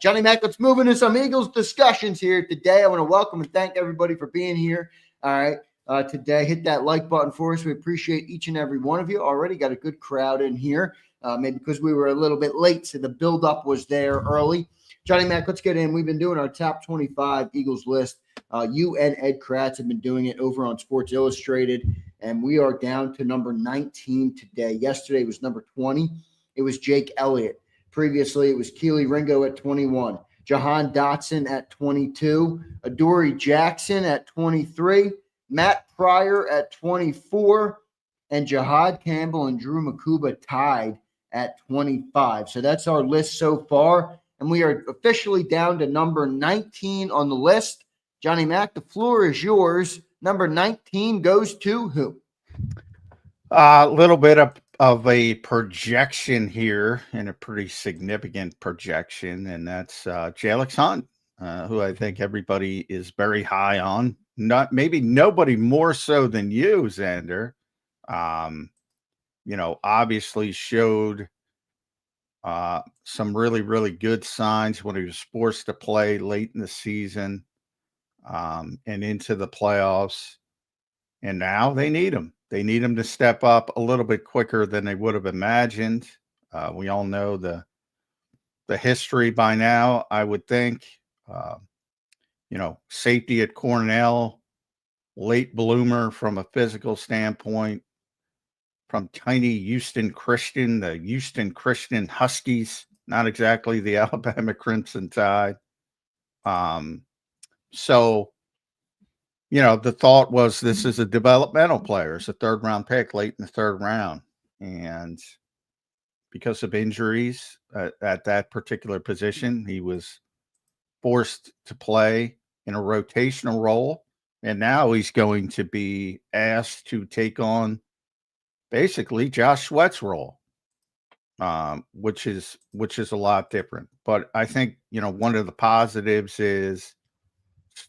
Johnny Mac, let's move into some Eagles discussions here today. I want to welcome and thank everybody for being here. All right. Today, hit that like button for us. We appreciate each and every one of you. Already got a good crowd in here, maybe because we were a little bit late, so the build-up was there early. Johnny Mac, let's get in. We've been doing our top 25 Eagles list. You and Ed Kratz have been doing it over on Sports Illustrated, and we are down to number 19 today. Yesterday was number 20. It was Jake Elliott. Previously, it was Keely Ringo at 21, Jahan Dotson at 22, Adoree Jackson at 23, Matt Pryor at 24, and Jihad Campbell and Drew Makuba tied at 25. So that's our list so far, and we are officially down to number 19 on the list. Johnny Mac, the floor is yours. Number 19 goes to who? A little bit of a projection here, and a pretty significant projection, and that's Jalyx Hunt, who I think everybody is very high on. Maybe nobody more so than you, Zander. Obviously showed some really, really good signs when he was forced to play late in the season and into the playoffs. And now they need him. They need him to step up a little bit quicker than they would have imagined. We all know the history by now, I would think. Safety at Cornell, late bloomer from a physical standpoint, from tiny Houston Christian, the Houston Christian Huskies, not exactly the Alabama Crimson Tide. The thought was this is a developmental player. It's a third-round pick late in the third round. And because of injuries at that particular position, he was forced to play in a rotational role. And now he's going to be asked to take on basically Josh Sweat's role, which is a lot different. But I think, one of the positives is,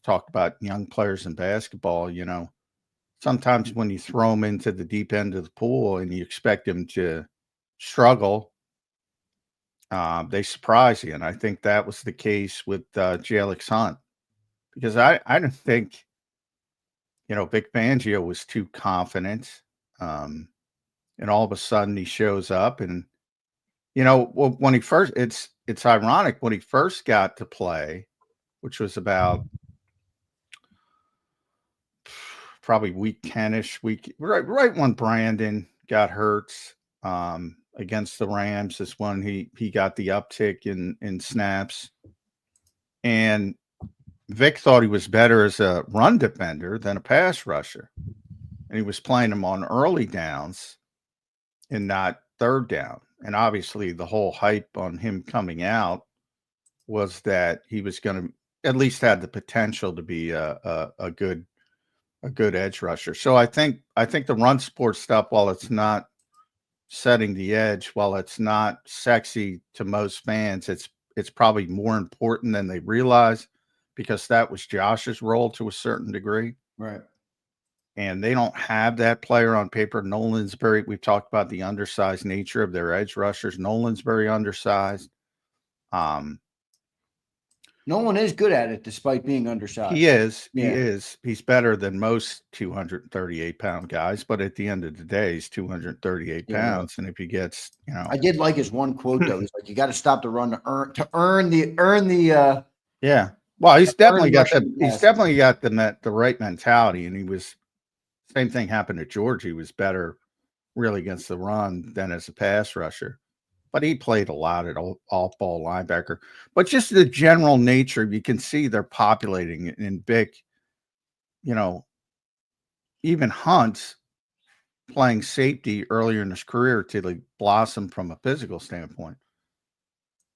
talk about young players in basketball, sometimes when you throw them into the deep end of the pool and you expect them to struggle, they surprise you. And I think that was the case with Jalyx Hunt, because I don't think, Vic Fangio was too confident. And all of a sudden he shows up and, when he first, it's ironic when he first got to play, which was about probably week 10-ish, right when Brandon got hurt against the Rams is when he got the uptick in snaps. And Vic thought he was better as a run defender than a pass rusher. And he was playing him on early downs and not third down. And obviously the whole hype on him coming out was that he was going to at least had the potential to be a good edge rusher. So I think the run support stuff, while it's not setting the edge, while it's not sexy to most fans, it's probably more important than they realize, because that was Josh's role to a certain degree. Right. And they don't have that player on paper. We've talked about the undersized nature of their edge rushers. Nolan's very undersized. Nolan is good at it despite being undersized. He is. Yeah. He is. He's better than most 238-pound guys, but at the end of the day, he's 238 pounds. And if he gets, I did like his one quote though. He's like, "You got to stop the run to earn the." Yeah. Well, he's definitely got the right mentality, and he was. Same thing happened to George. He was better, really, against the run than as a pass rusher. But he played a lot at off-ball linebacker. But just the general nature, you can see they're populating it. And Vic, even Hunt playing safety earlier in his career till he blossomed from a physical standpoint.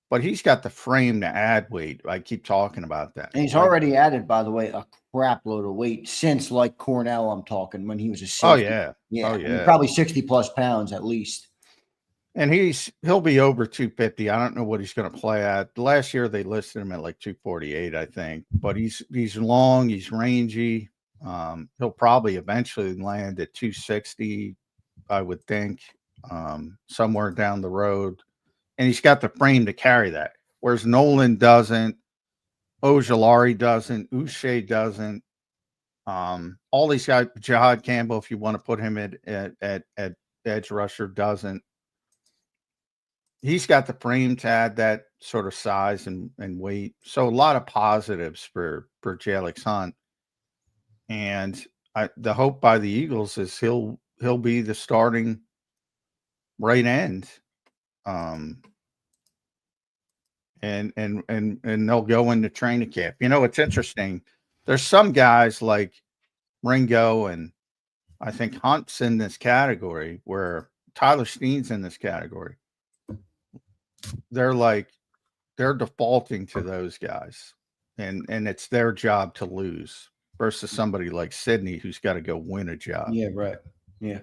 But he's got the frame to add weight. I keep talking about that. And he's already added, by the way, a crap load of weight since like Cornell, I'm talking, when he was a safety. Oh, yeah. Yeah. Oh, yeah. Probably 60-plus pounds at least. And he'll be over 250. I don't know what he's going to play at. Last year they listed him at like 248, I think. But he's long, he's rangy. He'll probably eventually land at 260, I would think, somewhere down the road. And he's got the frame to carry that. whereas Nolan doesn't, Ojulari doesn't, Uche doesn't. All these guys, Jihad Campbell, if you want to put him at edge rusher, doesn't. He's got the frame to add that sort of size and weight. So a lot of positives for Jalyx Hunt. And the hope by the Eagles is he'll be the starting right end. And they'll go into training camp. You know, it's interesting. There's some guys like Ringo, and I think Hunt's in this category, where Tyler Steen's in this category. They're defaulting to those guys, and it's their job to lose versus somebody like Sydney who's got to go win a job. Yeah, right. Yeah.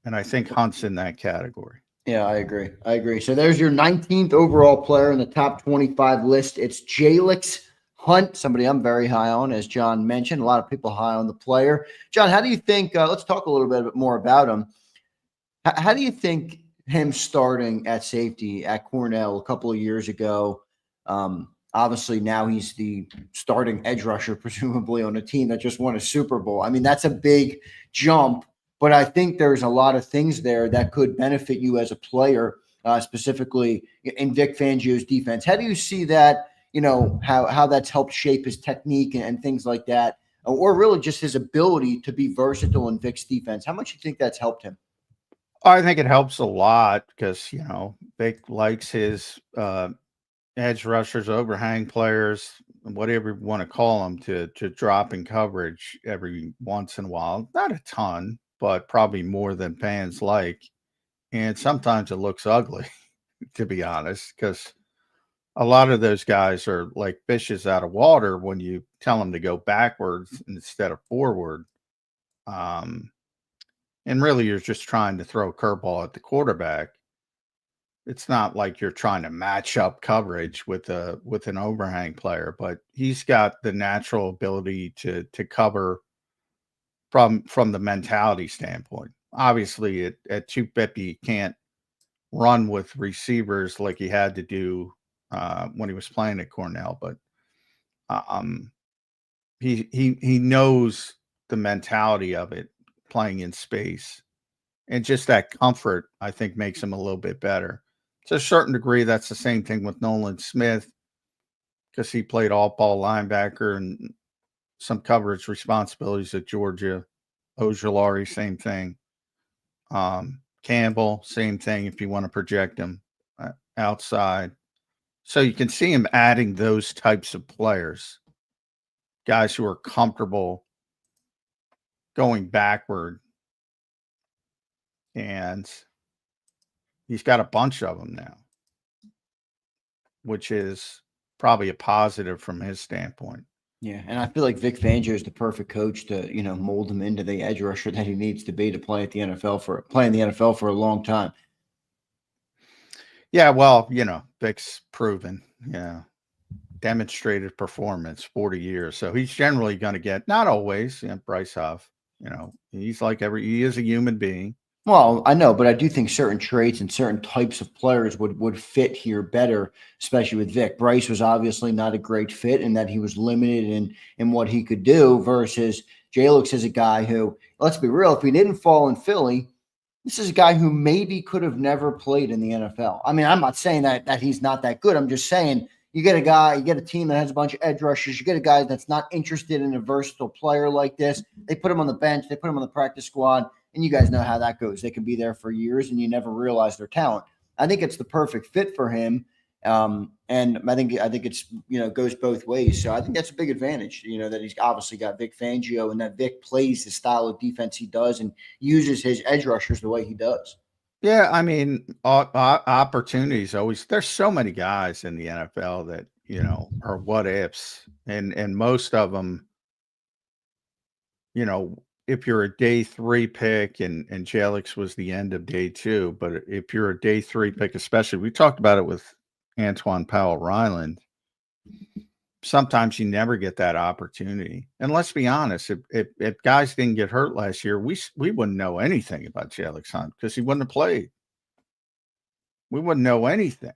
And I think Hunt's in that category. Yeah, I agree. So there's your 19th overall player in the top 25 list. It's Jalyx Hunt, somebody I'm very high on, as John mentioned. A lot of people high on the player. John, how do you think let's talk a little bit more about him. How do you think him starting at safety at Cornell a couple of years ago? Obviously, now he's the starting edge rusher, presumably on a team that just won a Super Bowl. I mean, that's a big jump, but I think there's a lot of things there that could benefit you as a player, specifically in Vic Fangio's defense. How do you see that, you know, how that's helped shape his technique and things like that, or really just his ability to be versatile in Vic's defense? How much do you think that's helped him? I think it helps a lot because, you know, Vic likes his edge rushers, overhang players, whatever you want to call them, to drop in coverage every once in a while. Not a ton, but probably more than fans like. And sometimes it looks ugly, to be honest, because a lot of those guys are like fishes out of water when you tell them to go backwards instead of forward. And really, you're just trying to throw a curveball at the quarterback. It's not like you're trying to match up coverage with an overhang player, but he's got the natural ability to cover from the mentality standpoint. Obviously, at 250, he can't run with receivers like he had to do when he was playing at Cornell, but he knows the mentality of it, playing in space, and just that comfort, I think, makes him a little bit better. To a certain degree, that's the same thing with Nolan Smith, because he played all-ball linebacker and some coverage responsibilities at Georgia. Ojulari, same thing. Campbell, same thing if you want to project him outside. So you can see him adding those types of players, guys who are comfortable going backward. And he's got a bunch of them now, which is probably a positive from his standpoint. Yeah, and I feel like Vic Fangio is the perfect coach to, you know, mold him into the edge rusher that he needs to be to play in the NFL for a long time. Yeah, well, you know, Vic's proven, demonstrated performance, 40 years. So he's generally going to get, not always, Bryce Huff, you know, he's like he is a human being. Well, I know, but I do think certain traits and certain types of players would fit here better, especially with Vic. Bryce was obviously not a great fit in that he was limited in what he could do, versus Jalyx is a guy who, let's be real, if he didn't fall in Philly, this is a guy who maybe could have never played in the NFL. I mean, I'm not saying that he's not that good. I'm just saying you get a team that has a bunch of edge rushers. You get a guy that's not interested in a versatile player like this. They put him on the bench. They put him on the practice squad. And you guys know how that goes. They can be there for years and you never realize their talent. I think it's the perfect fit for him. And I think it's, you know, goes both ways. So I think that's a big advantage, you know, that he's obviously got Vic Fangio and that Vic plays the style of defense he does and uses his edge rushers the way he does. Yeah, I mean, opportunities always. There's so many guys in the NFL that, you know, are what ifs, and most of them, you know, if you're a day 3 pick, and Jalyx was the end of day 2, but if you're a day 3 pick, especially, we talked about it with Antoine Powell-Ryland, sometimes you never get that opportunity. And let's be honest, if guys didn't get hurt last year, we wouldn't know anything about Jalyx Hunt because he wouldn't have played. We wouldn't know anything.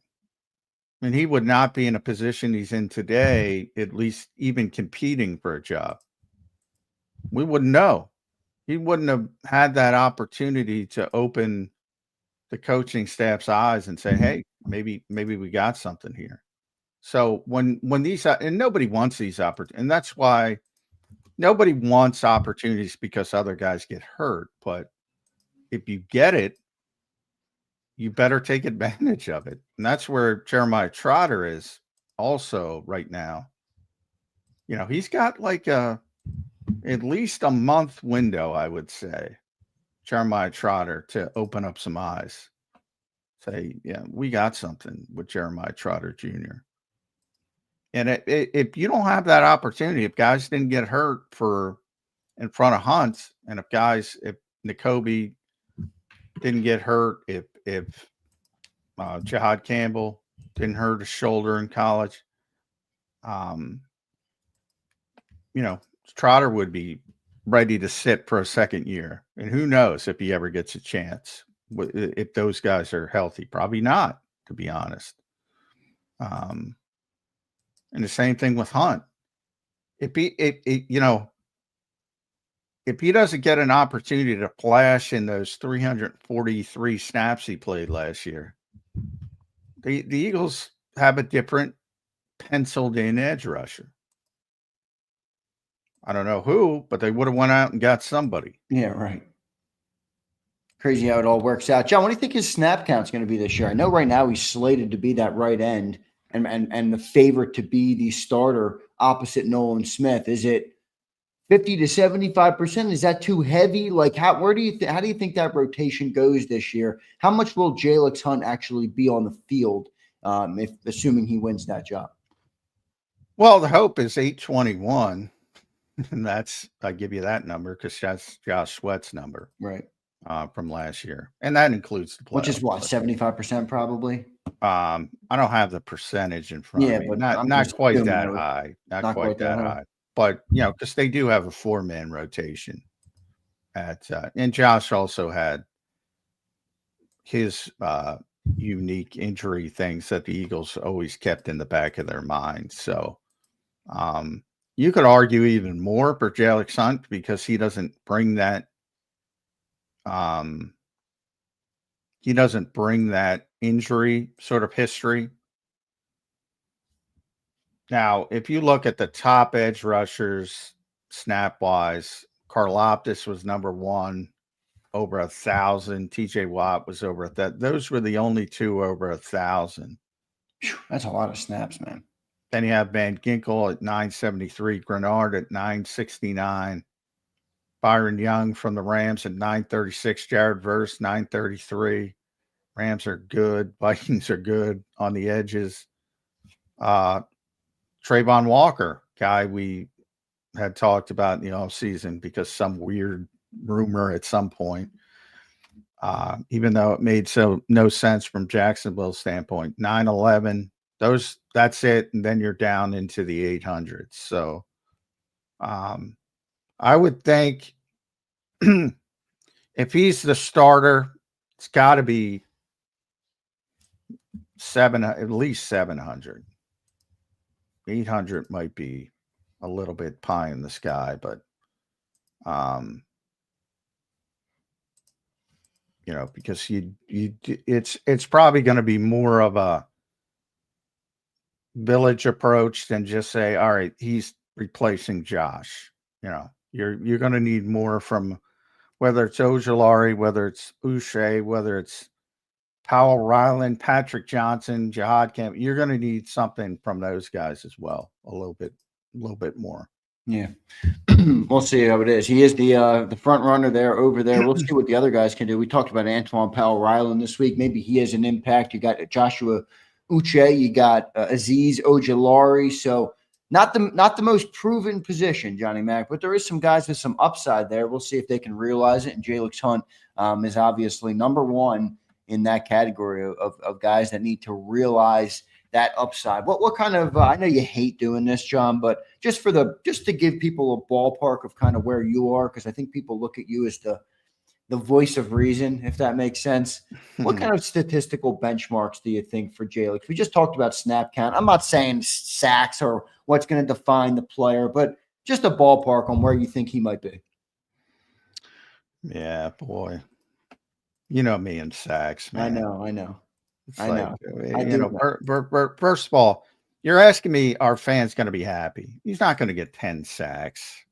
And he would not be in a position he's in today, at least even competing for a job. We wouldn't know. He wouldn't have had that opportunity to open the coaching staff's eyes and say, hey, maybe we got something here. So when these, and nobody wants these opportunities, and that's why nobody wants opportunities because other guys get hurt. But if you get it, you better take advantage of it. And that's where Jeremiah Trotter is also right now. You know, he's got like at least a month window, I would say, Jeremiah Trotter, to open up some eyes. Say, yeah, we got something with Jeremiah Trotter Jr. And if you don't have that opportunity, if guys didn't get hurt in front of Hunt, and if Nakobe didn't get hurt, if Jihad Campbell didn't hurt his shoulder in college, you know, Trotter would be ready to sit for a second year. And who knows if he ever gets a chance, if those guys are healthy. Probably not, to be honest. And the same thing with Hunt. If he doesn't get an opportunity to flash in those 343 snaps he played last year, the Eagles have a different penciled in edge rusher. I don't know who, but they would have went out and got somebody. Yeah, right. Crazy how it all works out. John, what do you think his snap count's going to be this year? I know right now he's slated to be that right end and the favorite to be the starter opposite Nolan Smith. Is it 50 to 75%? Is that too heavy? Like, how do you think that rotation goes this year? How much will Jalyx Hunt actually be on the field, if assuming he wins that job? Well, the hope is 821, and I give you that number because that's Josh Sweat's number, right? From last year, and that includes the playoffs. Which is what, 75% probably. I don't have the percentage in front of me. But not quite that high. Not quite that high. But you know, because they do have a 4-man rotation and Josh also had his unique injury things that the Eagles always kept in the back of their minds. So you could argue even more for Jalyx Hunt because he doesn't bring that. He doesn't bring that injury sort of history. Now, if you look at the top edge rushers snap wise, Karlaftis was number 1, over 1,000. TJ Watt was over that. Those were the only two over 1,000. That's a lot of snaps, man. Then you have Van Ginkel at 973, Grenard at 969, Byron Young from the Rams at 936, Jared Verse 933. Rams are good. Vikings are good on the edges. Trayvon Walker, guy we had talked about in the offseason because some weird rumor at some point, even though it made no sense from Jacksonville's standpoint. 911, that's it, and then you're down into the 800s. So I would think if he's the starter, it's got to be at least 700. 800 might be a little bit pie in the sky, but you know, because it's probably going to be more of a village approach than just say, all right, he's replacing Josh. You know, you're going to need more from whether it's Ojulari, whether it's Uche, whether it's Powell Ryland, Patrick Johnson, Jihad Camp. You're going to need something from those guys as well, a little bit more. Yeah, we'll see how it is. He is the front runner there over there. We'll see what the other guys can do. We talked about Antoine Powell Ryland this week. Maybe he has an impact. You got Joshua Uche, you got Azeez Ojulari. So not the most proven position, Johnny Mac, but there is some guys with some upside there. We'll see if they can realize it. And Jalyx Hunt is obviously number 1 in that category of guys that need to realize that upside. What kind of I know you hate doing this, John, but just to give people a ballpark of kind of where you are, because I think people look at you as the the voice of reason, if that makes sense. What kind of statistical benchmarks do you think for Jalyx? We just talked about snap count. I'm not saying sacks or what's going to define the player, but just a ballpark on where you think he might be. Yeah, boy. You know me and sacks, man. I know. It's I like, know. first of all, you're asking me, our fans going to be happy? He's not going to get 10 sacks.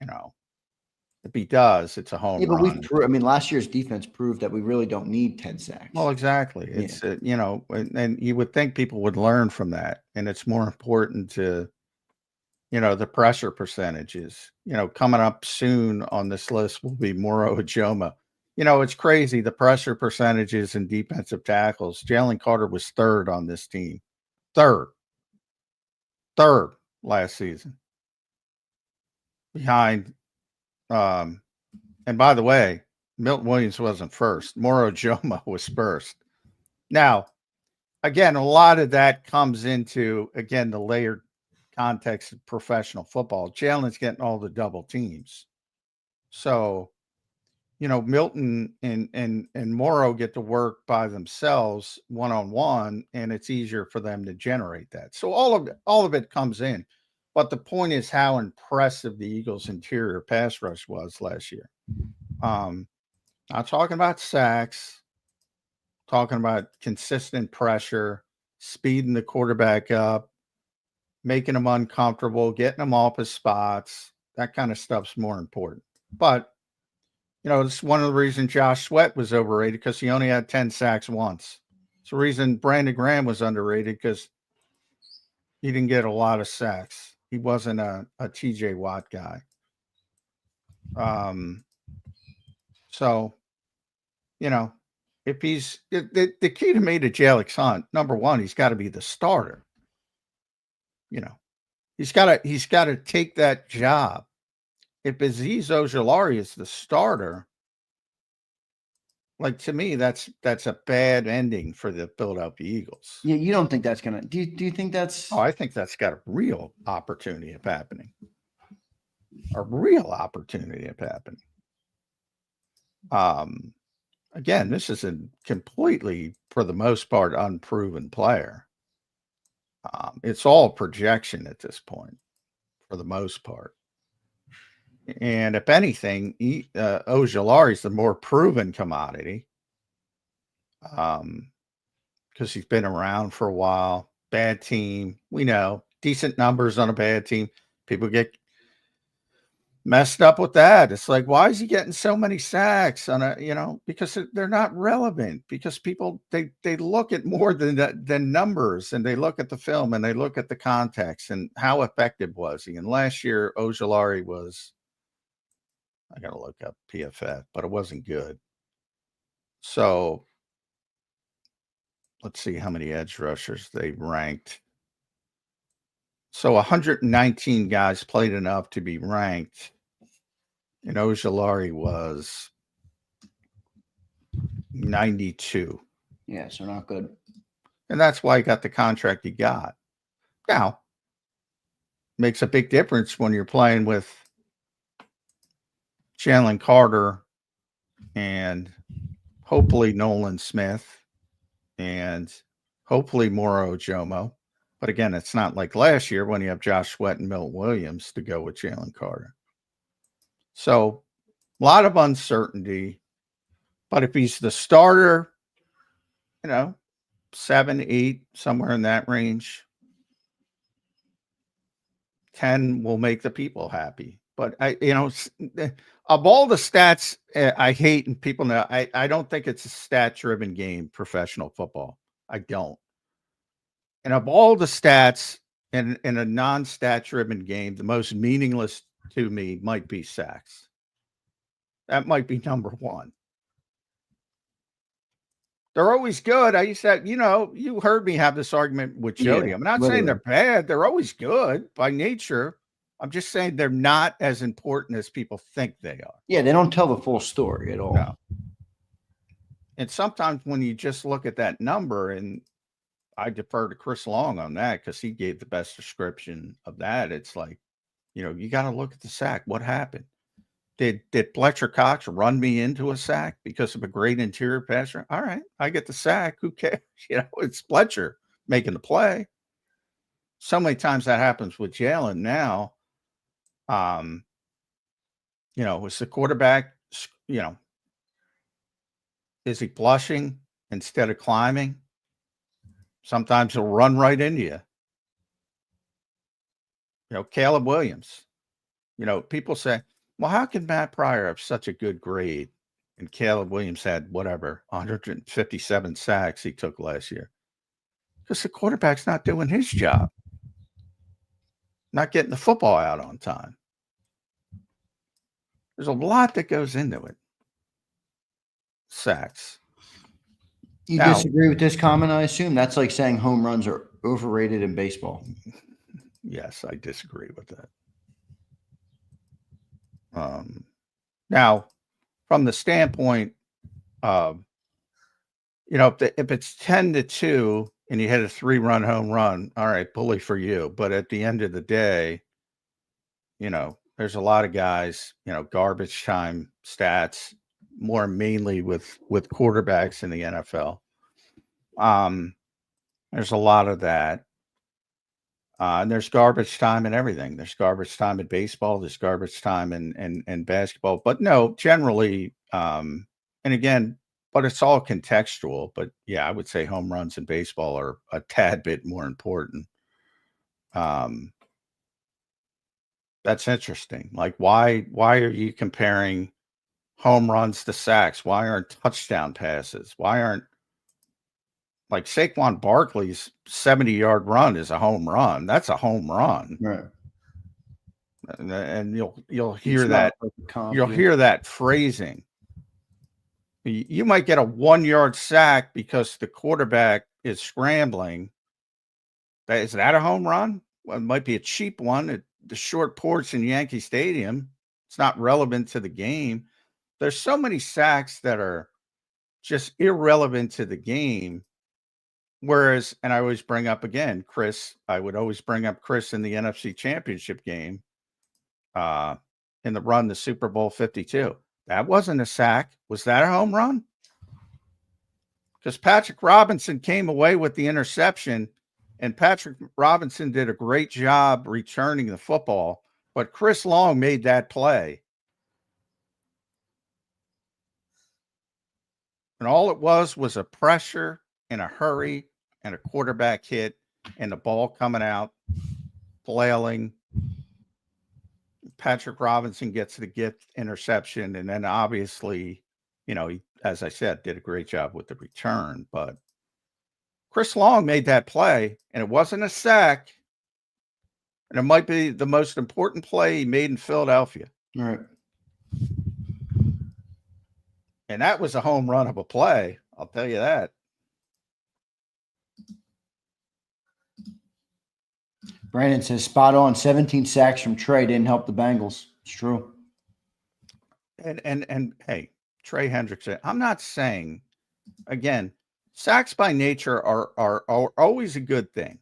If he does, it's a home Yeah, but run. last year's defense proved that we really don't need 10 sacks. Well, exactly. It's, and you would think people would learn from that. And it's more important to, the pressure percentages. Coming up soon on this list will be Moro Ojoma. It's crazy. The pressure percentages and defensive tackles. Jalen Carter was third on this team. Third last season. Behind, and by the way, Milton Williams wasn't first. Moro Ojoma was first. Now, again, a lot of that comes into, again, the layered context of professional football. Jalen's getting all the double teams. So, Milton and Moro get to work by themselves one-on-one, and it's easier for them to generate that. So all of it comes in. But the point is how impressive the Eagles' interior pass rush was last year. Not talking about sacks, talking about consistent pressure, speeding the quarterback up, making him uncomfortable, getting him off his spots. That kind of stuff's more important. But, it's one of the reasons Josh Sweat was overrated, because he only had 10 sacks once. It's the reason Brandon Graham was underrated, because he didn't get a lot of sacks. He wasn't a TJ Watt guy. So, if he's the key to me to Jalyx Hunt, number one, he's got to be the starter. He's got to take that job. If Azeez Ojulari is the starter, like, to me, that's a bad ending for the Philadelphia Eagles. Yeah, you don't think that's gonna? Do you think that's? Oh, I think that's got a real opportunity of happening. A real opportunity of happening. Again, this is a completely, for the most part, unproven player. It's all projection at this point, for the most part. And if anything, Ojulari is the more proven commodity, because he's been around for a while. Bad team, we know. Decent numbers on a bad team. People get messed up with that. It's like, why is he getting so many sacks on a, because they're not relevant, because people, they look at more than numbers, and they look at the film, and they look at the context and how effective was he. And last year, Ojulari was, I got to look up PFF, but it wasn't good. So let's see how many edge rushers they ranked. So 119 guys played enough to be ranked, and Ojulari was 92. Yeah, so not good. And that's why he got the contract he got. Now, makes a big difference when you're playing with Jalen Carter and hopefully Nolan Smith and hopefully Moro Ojoma. But again, it's not like last year when you have Josh Sweat and Milton Williams to go with Jalen Carter. So a lot of uncertainty. But if he's the starter, 7, 8, somewhere in that range, 10 will make the people happy. But of all the stats I hate, and people know, I don't think it's a stat-driven game, professional football. I don't. And of all the stats in a non-stat-driven game, the most meaningless to me might be sacks. That might be number one. They're always good. I used to, you heard me have this argument with Jody. Yeah, I'm not literally saying they're bad. They're always good by nature. I'm just saying they're not as important as people think they are. Yeah, they don't tell the full story at all. No. And sometimes when you just look at that number, and I defer to Chris Long on that because he gave the best description of that. It's like, you got to look at the sack. What happened? Did Fletcher Cox run me into a sack because of a great interior passer? All right, I get the sack. Who cares? You know, it's Fletcher making the play. So many times that happens with Jalen now. You know, is the quarterback, you know, is he blushing instead of climbing? Sometimes he'll run right into you. You know, Caleb Williams. You know, people say, well, how can Matt Pryor have such a good grade? And Caleb Williams had whatever, 157 sacks he took last year. Because the quarterback's not doing his job, not getting the football out on time. There's a lot that goes into it. Sacks. You disagree with this comment, I assume? That's like saying home runs are overrated in baseball. Yes, I disagree with that. Now, from the standpoint of, you know, if it's 10-2 and you hit a 3-run home run, all right, bully for you. But at the end of the day, you know, there's a lot of guys, you know, garbage time stats, more mainly with quarterbacks in the NFL. There's a lot of that. And there's garbage time in everything. There's garbage time in baseball. There's garbage time in basketball. But no, generally, and again, but it's all contextual. But yeah, I would say home runs in baseball are a tad bit more important. That's interesting. Like, why are you comparing home runs to sacks? Why aren't touchdown passes? Why aren't, like, Saquon Barkley's 70-yard run is a home run? That's a home run. Right. And you'll hear that. You'll hear that phrasing. You might get a 1-yard sack because the quarterback is scrambling. Is that a home run? Well, it might be a cheap one at the short porch in Yankee Stadium. It's not relevant to the game. There's so many sacks that are just irrelevant to the game. Whereas, and I always bring up again, Chris, I would always bring up Chris in the NFC Championship game in the run to Super Bowl 52. That wasn't a sack. Was that a home run? Because Patrick Robinson came away with the interception, and Patrick Robinson did a great job returning the football, but Chris Long made that play. And all it was a pressure and a hurry and a quarterback hit and the ball coming out, flailing. Patrick Robinson gets the gift interception. And then obviously, you know, he, as I said, did a great job with the return. But Chris Long made that play, and it wasn't a sack. And it might be the most important play he made in Philadelphia. All right. And that was a home run of a play. I'll tell you that. Brandon says spot on. 17 sacks from Trey didn't help the Bengals. It's true. And hey, Trey Hendrickson, I'm not saying, again, sacks by nature are always a good thing,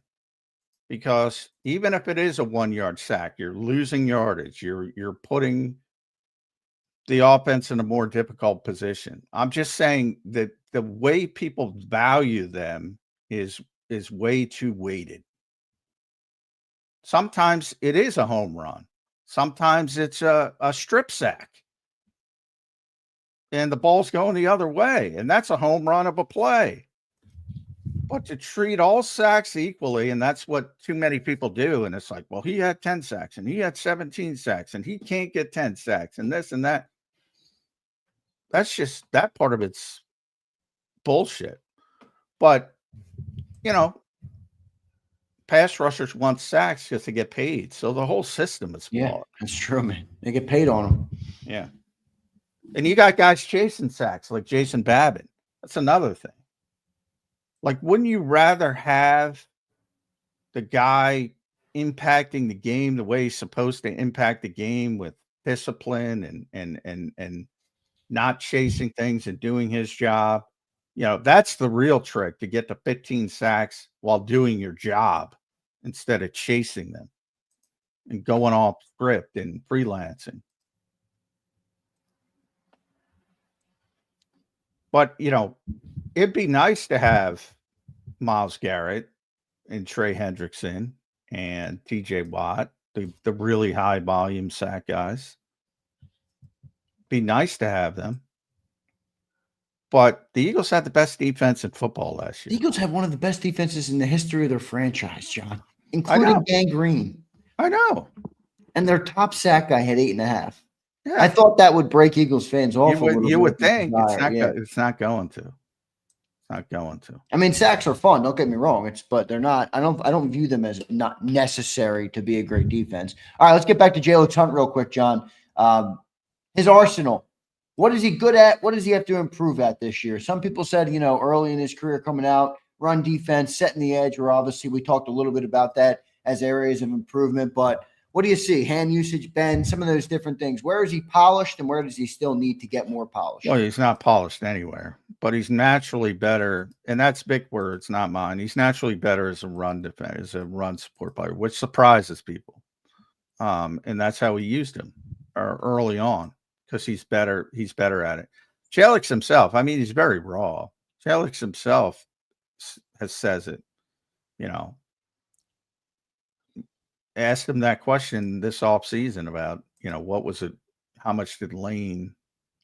because even if it is a 1-yard sack, you're losing yardage. You're putting the offense in a more difficult position. I'm just saying that the way people value them is way too weighted. Sometimes it is a home run. Sometimes it's a strip sack. And the ball's going the other way, and that's a home run of a play. But to treat all sacks equally, and that's what too many people do, and it's like, well, he had 10 sacks, and he had 17 sacks, and he can't get 10 sacks, and this and that. That's just, that part of it's bullshit. But, you know, pass rushers want sacks because they get paid. So the whole system is flawed. Yeah, that's true, man. They get paid on them. Yeah. And you got guys chasing sacks like Jason Babbitt. That's another thing. Like, wouldn't you rather have the guy impacting the game the way he's supposed to impact the game, with discipline and not chasing things and doing his job? You know, that's the real trick, to get to 15 sacks while doing your job instead of chasing them and going off script and freelancing. But, it'd be nice to have Myles Garrett and Trey Hendrickson and TJ Watt, the really high volume sack guys. Be nice to have them. But the Eagles had the best defense in football last The year. Eagles have one of the best defenses in the history of their franchise, John, including Dan Green. I know. And their top sack guy had 8.5. Yeah. I thought that would break Eagles fans off a little bit. You would think it's not going to. It's not going to. I mean, sacks are fun. Don't get me wrong. But they're not. I don't view them as not necessary to be a great defense. All right, let's get back to Jalyx Hunt real quick, John. His arsenal. What is he good at? What does he have to improve at this year? Some people said, early in his career coming out, run defense, setting the edge. Or obviously, we talked a little bit about that as areas of improvement. But what do you see? Hand usage, bend, some of those different things. Where is he polished, and where does he still need to get more polished? Well, he's not polished anywhere, but he's naturally better, and that's big words, not mine. He's naturally better as a run defender, as a run support player, which surprises people. And that's how we used him early on, because he's better at it. Jalyx himself, he's very raw. Jalyx himself says it, Asked him that question this offseason about, what was it? How much did Lane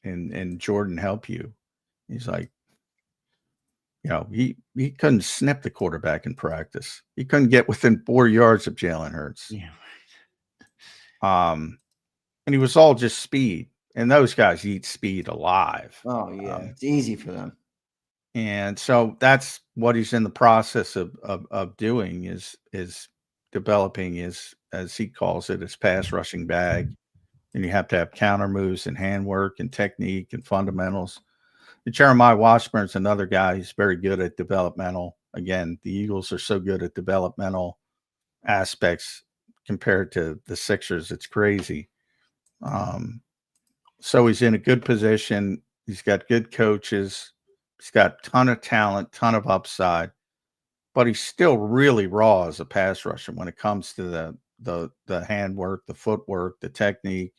and Jordan help you? He's like, he couldn't snip the quarterback in practice. He couldn't get within 4 yards of Jalen Hurts. Yeah. And he was all just speed. And those guys eat speed alive. Oh, yeah. It's easy for them. And so that's what he's in the process of doing is developing his, as he calls it, his pass rushing bag. And you have to have counter moves and handwork and technique and fundamentals. And Jeremiah Washburn's another guy who's very good at developmental. Again, the Eagles are so good at developmental aspects compared to the Sixers. It's crazy. So he's in a good position. He's got good coaches. He's got a ton of talent, ton of upside. But he's still really raw as a pass rusher when it comes to the handwork, the footwork, the technique.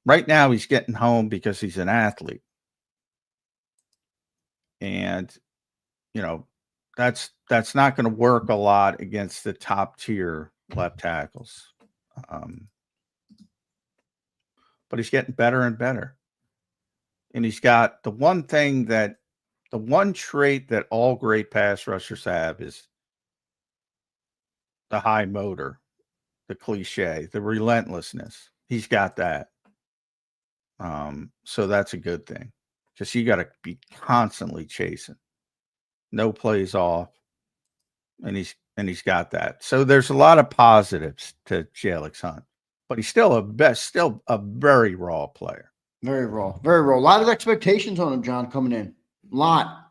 Right now, he's getting home because he's an athlete. And, that's not going to work a lot against the top tier left tackles. But he's getting better and better. And he's got the one trait that all great pass rushers have is the high motor, the cliche, the relentlessness. He's got that. So that's a good thing, because you got to be constantly chasing, no plays off, and he's got that. So there's a lot of positives to Jalyx Hunt, but he's still a very raw player. Very raw, very raw. A lot of expectations on him, John, coming in. A lot.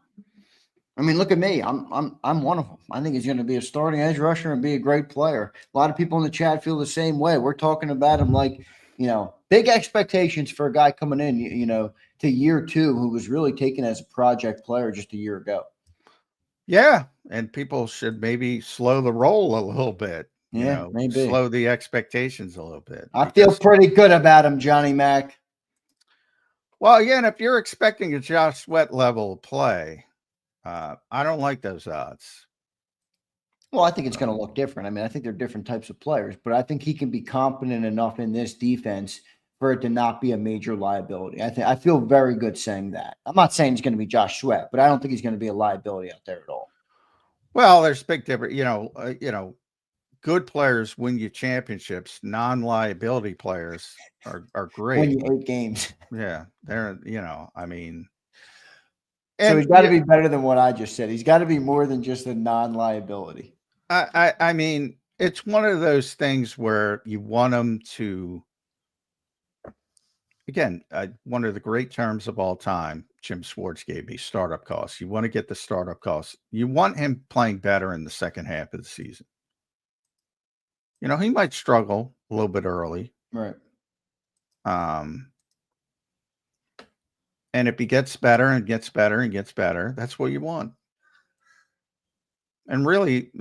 Look at me. I'm one of them. I think he's going to be a starting edge rusher and be a great player. A lot of people in the chat feel the same way. We're talking about him like, big expectations for a guy coming in, to year 2 who was really taken as a project player just a year ago. Yeah, and people should maybe slow the roll a little bit. Yeah, maybe slow the expectations a little bit. I feel pretty good about him, Johnny Mac. Well, again, if you're expecting a Josh Sweat level of play, I don't like those odds. Well, I think it's going to look different. I think they're different types of players, but I think he can be competent enough in this defense for it to not be a major liability. I feel very good saying that. I'm not saying he's going to be Josh Sweat, but I don't think he's going to be a liability out there at all. Well, there's big difference. Good players win you championships. Non-liability players are great. Win you 8 games. Yeah, they're so he's got to be better than what I just said. He's got to be more than just a non-liability. It's one of those things where you want him to. Again, one of the great terms of all time, Jim Schwartz gave me, startup costs. You want to get the startup costs. You want him playing better in the second half of the season. He might struggle a little bit early. Right. And if he gets better and gets better and gets better, that's what you want. And really,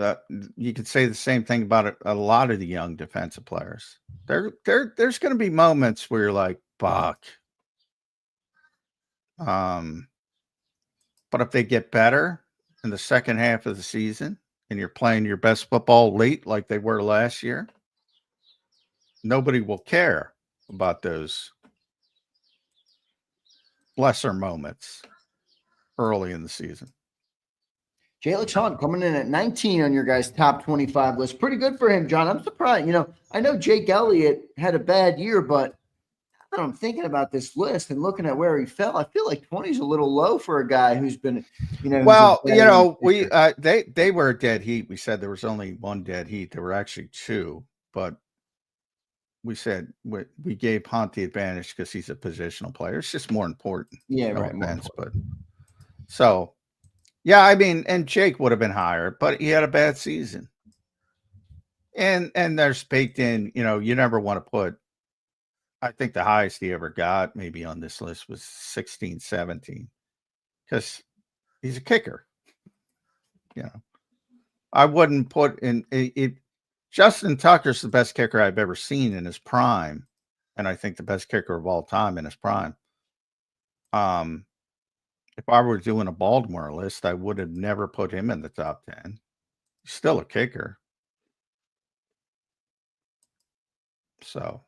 you could say the same thing about a lot of the young defensive players. There's going to be moments where you're like, fuck. But if they get better in the second half of the season and you're playing your best football late like they were last year, nobody will care about those lesser moments early in the season. Jalyx Hunt coming in at 19 on your guys' top 25 list. Pretty good for him, John. I'm surprised. I know Jake Elliott had a bad year, but now that I'm thinking about this list and looking at where he fell, I feel like 20 is a little low for a guy who's been, Well, they were a dead heat. We said there was only one dead heat. There were actually two, but we said we gave Hunt the advantage because he's a positional player. It's just more important. Yeah, no right. Offense, but so, yeah, I mean, and Jake would have been higher, but he had a bad season. And there's baked in, you never want to put, I think the highest he ever got maybe on this list was 16, 17, because he's a kicker. I wouldn't put in it. Justin Tucker's the best kicker I've ever seen in his prime, and I think the best kicker of all time in his prime. If I were doing a Baltimore list, I would have never put him in the top 10. He's still a kicker. So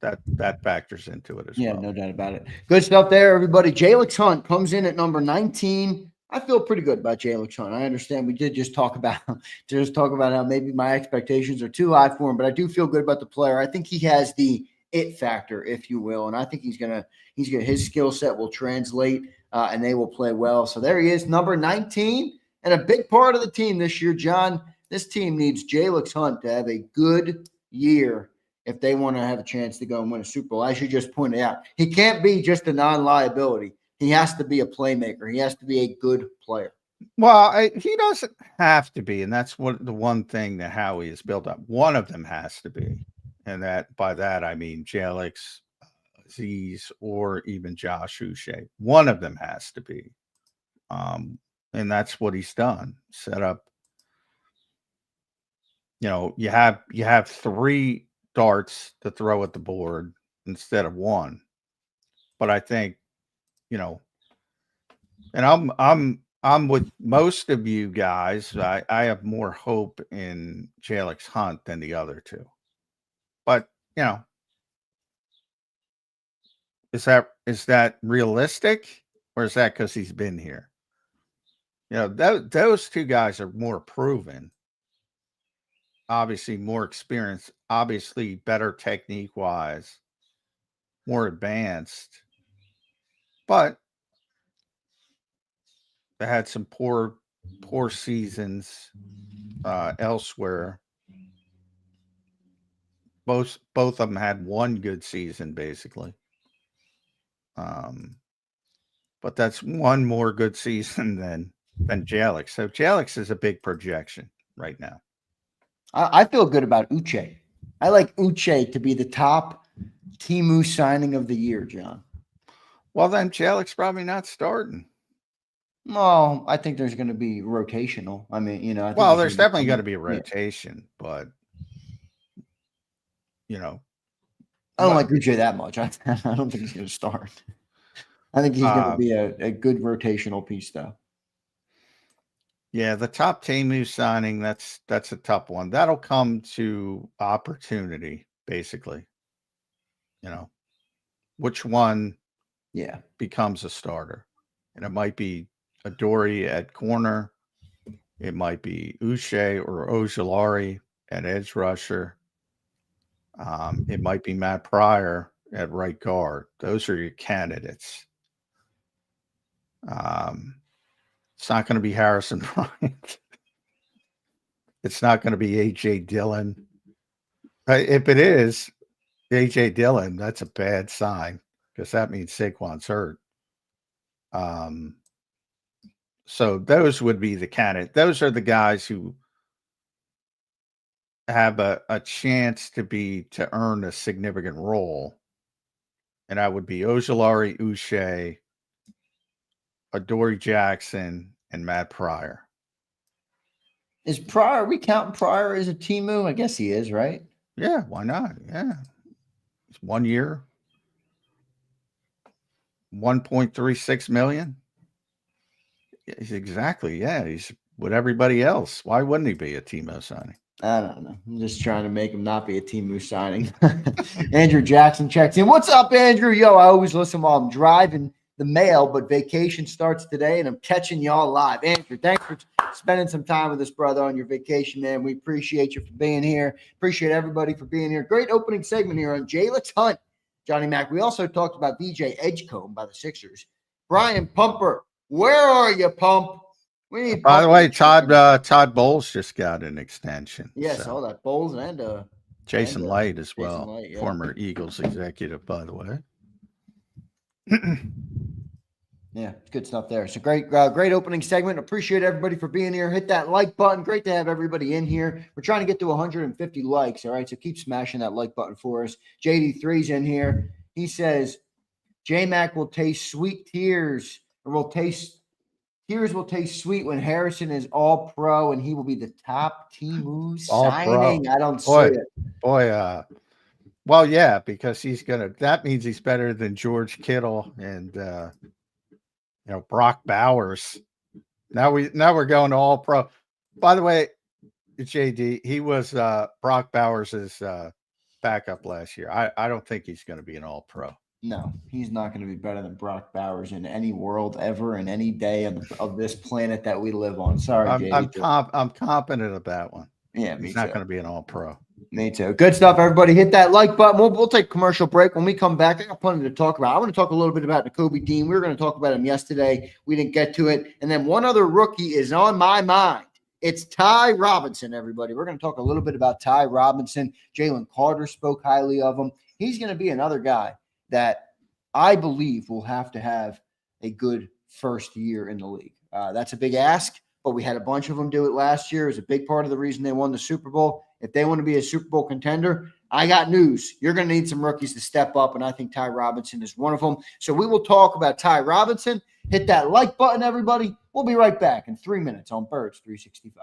that factors into it as well. Yeah, no doubt about it. Good stuff there, everybody. Jalyx Hunt comes in at number 19. I feel pretty good about Jalyx Hunt. I understand we did just talk about how maybe my expectations are too high for him, but I do feel good about the player. I think he has the it factor, if you will, and I think his skill set will translate and they will play well. So there he is, number 19, and a big part of the team this year, John. This team needs Jalyx Hunt to have a good year if they want to have a chance to go and win a Super Bowl. As you just pointed out, he can't be just a non-liability. He has to be a playmaker. He has to be a good player. Well, he doesn't have to be, and that's the one thing that Howie has built up. One of them has to be, and by that I mean Jalyx, Aziz, or even Josh Uche. One of them has to be, and that's what he's done. Set up. You have three darts to throw at the board instead of one, but I think. And I'm with most of you guys. I have more hope in Jalyx Hunt than the other two. But is that realistic, or is that because he's been here? Those two guys are more proven, obviously more experienced, obviously better technique wise, more advanced, but they had some poor seasons elsewhere. Both of them had one good season, basically. But that's one more good season than Jalyx. So Jalyx is a big projection right now. I feel good about Uche. I like Uche to be the top Temu signing of the year, John. Well, then Jalyx probably not starting. Well, I think there's going to be rotational. I mean, I think there's definitely going to be a rotation, but I don't like Uche that much. I don't think he's going to start. I think he's going to be a good rotational piece, though. Yeah, the top Temu signing, that's a tough one. That'll come to opportunity, basically. Which one becomes a starter. And it might be Adoree at corner. It might be Uche or Ojulari at edge rusher. It might be Matt Pryor at right guard. Those are your candidates. It's not going to be Harrison Bryant. It's not going to be A.J. Dillon. If it is A.J. Dillon, that's a bad sign because that means Saquon's hurt. So those would be the candidate. Those are the guys who have a chance to earn a significant role. And that would be Ojulari, Uche, Adoree Jackson, and Matt Pryor. Is Pryor, are we counting Pryor as a Temu? I guess he is, right? Yeah, why not? Yeah. It's 1 year. $1.36 million. Exactly. Yeah, he's with everybody else. Why wouldn't he be a Timo signing? I don't know. I'm just trying to make him not be a Timo signing. Andrew Jackson checks in. What's up, Andrew? Yo, I always listen while I'm driving the mail, but vacation starts today, and I'm catching y'all live. Andrew, thanks for spending some time with us, brother, on your vacation, man. We appreciate you for being here. Appreciate everybody for being here. Great opening segment here on Jalyx Hunt, Johnny Mac. We also talked about VJ Edgecombe by the Sixers. Brian Pumper, where are you, Pump? We need. By the way, Todd Bowles just got an extension. Yeah, so. saw that. Bowles and Jason Light as well. Light, yeah. Former Eagles executive, by the way. Yeah, good stuff there. So great opening segment. Appreciate everybody for being here. Hit that like button. Great to have everybody in here. We're trying to get to 150 likes. All right, so keep smashing that like button for us. JD3's in here. He says, J-Mac will taste sweet tears, or tears will taste sweet when Harrison is all pro and he will be the top Timu signing. I don't see it. Boy, well, yeah, because that means he's better than George Kittle and Brock Bowers. Now we're going to all pro. By the way, JD, he was Brock Bowers' backup last year. I don't think he's going to be an all pro. No, he's not going to be better than Brock Bowers in any world ever in any day of this planet that we live on. Sorry, JD. I'm confident of that one. Yeah, he's not going to be an all pro. Me too. Good stuff, everybody. Hit that like button. We'll take a commercial break. When we come back, I got plenty to talk about. I want to talk a little bit about Nakobe Dean. We were going to talk about him yesterday. We didn't get to it. And then one other rookie is on my mind. It's Ty Robinson, everybody. We're going to talk a little bit about Ty Robinson. Jalen Carter spoke highly of him. He's going to be another guy that I believe will have to have a good first year in the league. That's a big ask, but we had a bunch of them do it last year. It was a big part of the reason they won the Super Bowl. If they want to be a Super Bowl contender, I got news. You're going to need some rookies to step up, and I think Ty Robinson is one of them. So we will talk about Ty Robinson. Hit that like button, everybody. We'll be right back in 3 minutes on Birds 365.